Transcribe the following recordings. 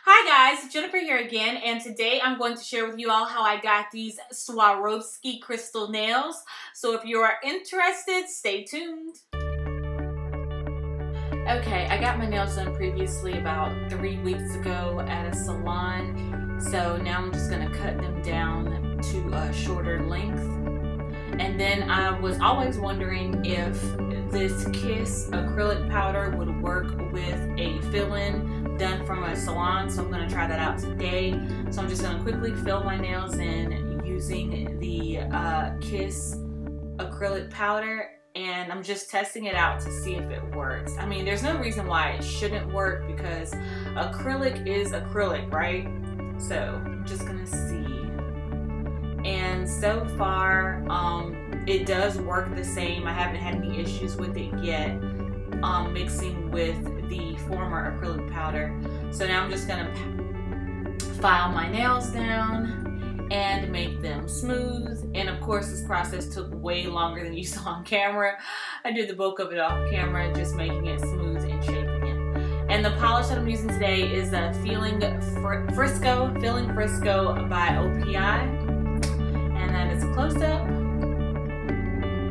Hi guys, Jennifer here again, and today I'm going to share with you all how I got these Swarovski crystal nails. So if you are interested, stay tuned. Okay, I got my nails done previously about 3 weeks ago at a salon. So now I'm just going to cut them down to a shorter length. And then I was always wondering if this Kiss acrylic powder would work with a fill-in done from a salon, so I'm going to try that out today. So I'm just going to quickly fill my nails in using the Kiss acrylic powder, and I'm just testing it out to see if it works. I mean, there's no reason why it shouldn't work because acrylic is acrylic, right? So I'm just going to see. And so far, it does work the same. I haven't had any issues with it yet, mixing with the former acrylic powder. So now I'm just gonna file my nails down and make them smooth. And of course, this process took way longer than you saw on camera. I did the bulk of it off camera, just making it smooth and shaping it. And the polish that I'm using today is a Feeling Frisco by OPI. And that is a close-up.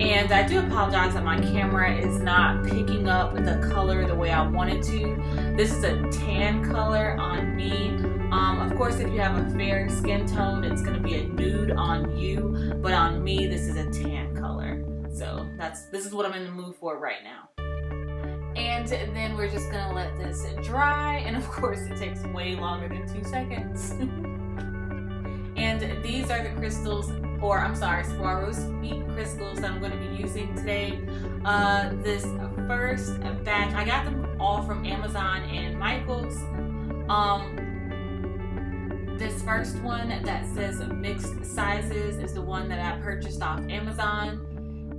And I do apologize that my camera is not picking up the color the way I wanted to. This is a tan color on me. Of course, if you have a fair skin tone, it's going to be a nude on you. But on me, this is a tan color. So this is what I'm in the mood for right now. And then we're just going to let this dry. And of course, it takes way longer than 2 seconds. And these are the crystals, or I'm sorry, Swarovski crystals that I'm going to be using today. This first batch, I got them all from Amazon and Michaels. This first one that says mixed sizes is the one that I purchased off Amazon.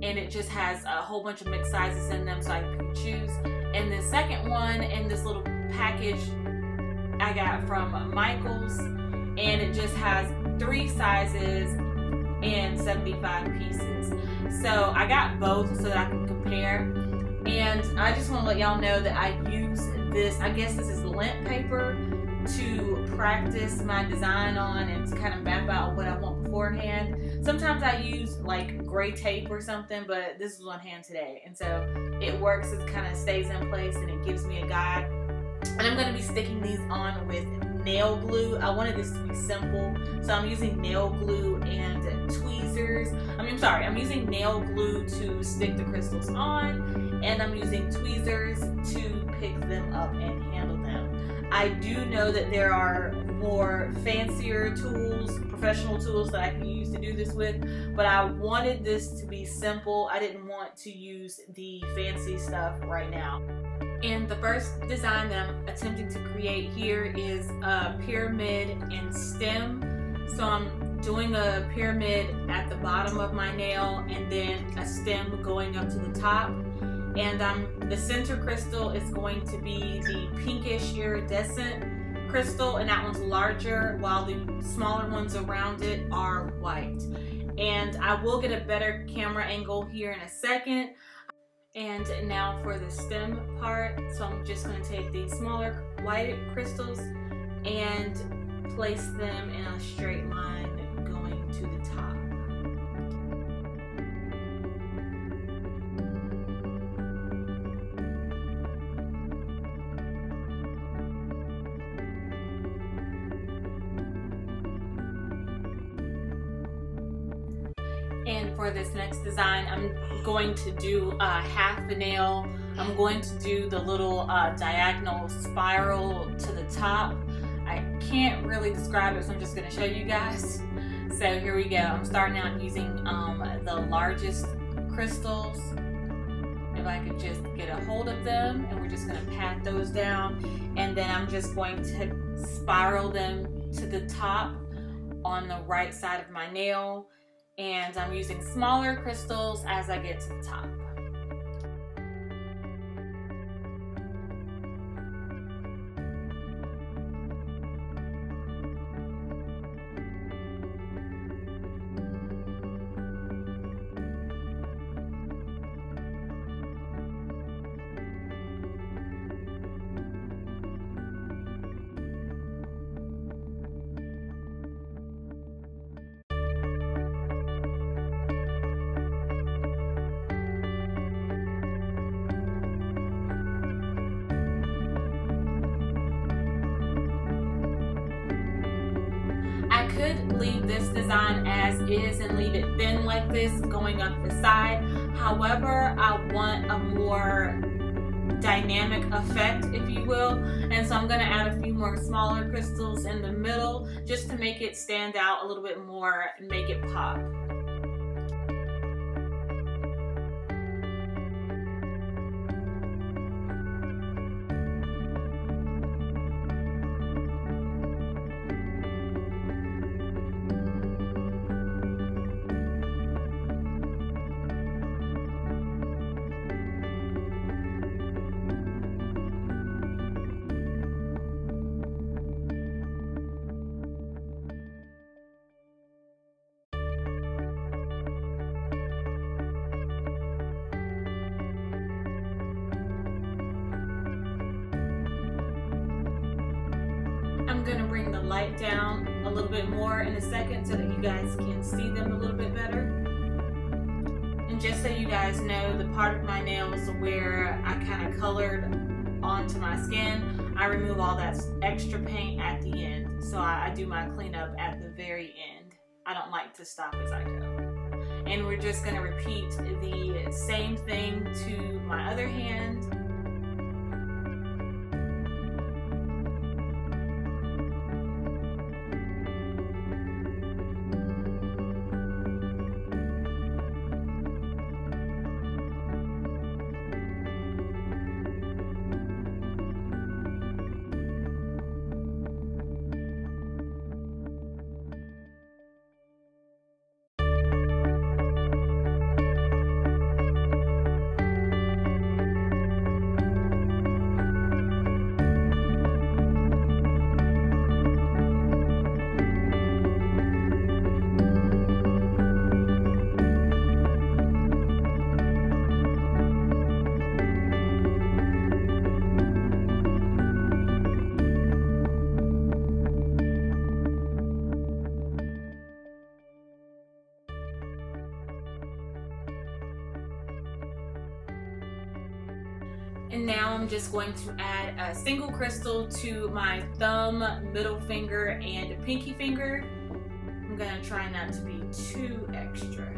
And it just has a whole bunch of mixed sizes in them, so I can choose. And the second one in this little package I got from Michaels. And it just has 3 sizes and 75 pieces. So I got both so that I can compare. And I just want to let y'all know that I use this, I guess this is lint paper, to practice my design on and to kind of map out what I want beforehand. Sometimes I use like gray tape or something, but this is on hand today. And so it works, it kind of stays in place and it gives me a guide. And I'm going to be sticking these on with nail glue. I wanted this to be simple, so I'm using nail glue and tweezers. I'm using nail glue to stick the crystals on, and I'm using tweezers to pick them up and handle them. I do know that there are more fancier tools, professional tools that I can use to do this with, but I wanted this to be simple. I didn't want to use the fancy stuff right now. And the first design that I'm attempting to create here is a pyramid and stem. So I'm doing a pyramid at the bottom of my nail and then a stem going up to the top. And the center crystal is going to be the pinkish iridescent crystal, and that one's larger, while the smaller ones around it are white. And I will get a better camera angle here in a second. And now for the stem part, so I'm just going to take these smaller white crystals and place them in a straight line going to the top. And for this next design, I'm going to do half the nail. I'm going to do the little diagonal spiral to the top. I can't really describe it, so I'm just going to show you guys. So here we go. I'm starting out using the largest crystals. If I could just get a hold of them, and we're just going to pat those down. And then I'm just going to spiral them to the top on the right side of my nail. And I'm using smaller crystals as I get to the top. could leave this design as is and leave it thin like this going up the side. However, I want a more dynamic effect, if you will, and so I'm going to add a few more smaller crystals in the middle just to make it stand out a little bit more and make it pop. I'm going to bring the light down a little bit more in a second so that you guys can see them a little bit better. And just so you guys know, the part of my nails where I kind of colored onto my skin, I remove all that extra paint at the end. So I do my cleanup at the very end. I don't like to stop as I go. And we're just going to repeat the same thing to my other hand. And now I'm just going to add a single crystal to my thumb, middle finger, and pinky finger. I'm gonna try not to be too extra.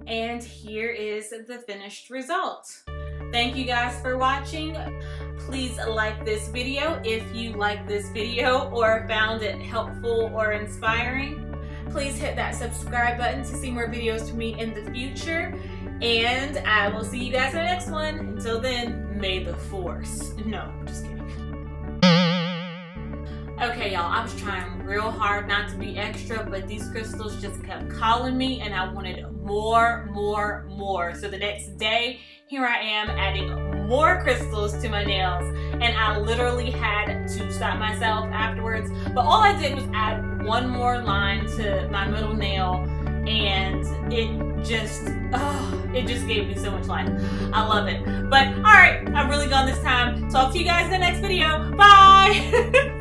And here is the finished result. Thank you guys for watching. Please like this video if you like this video or found it helpful or inspiring. Please hit that subscribe button to see more videos from me in the future. And I will see you guys in the next one. Until then, may the force. No, just kidding. Okay, y'all, I was trying real hard not to be extra, but these crystals just kept calling me and I wanted more. So the next day, here I am adding more crystals to my nails, and I literally had to stop myself afterwards. But all I did was add one more line to my middle nail, and it just gave me so much life. I love it. But all right, I'm really gone this time. Talk to you guys in the next video. Bye.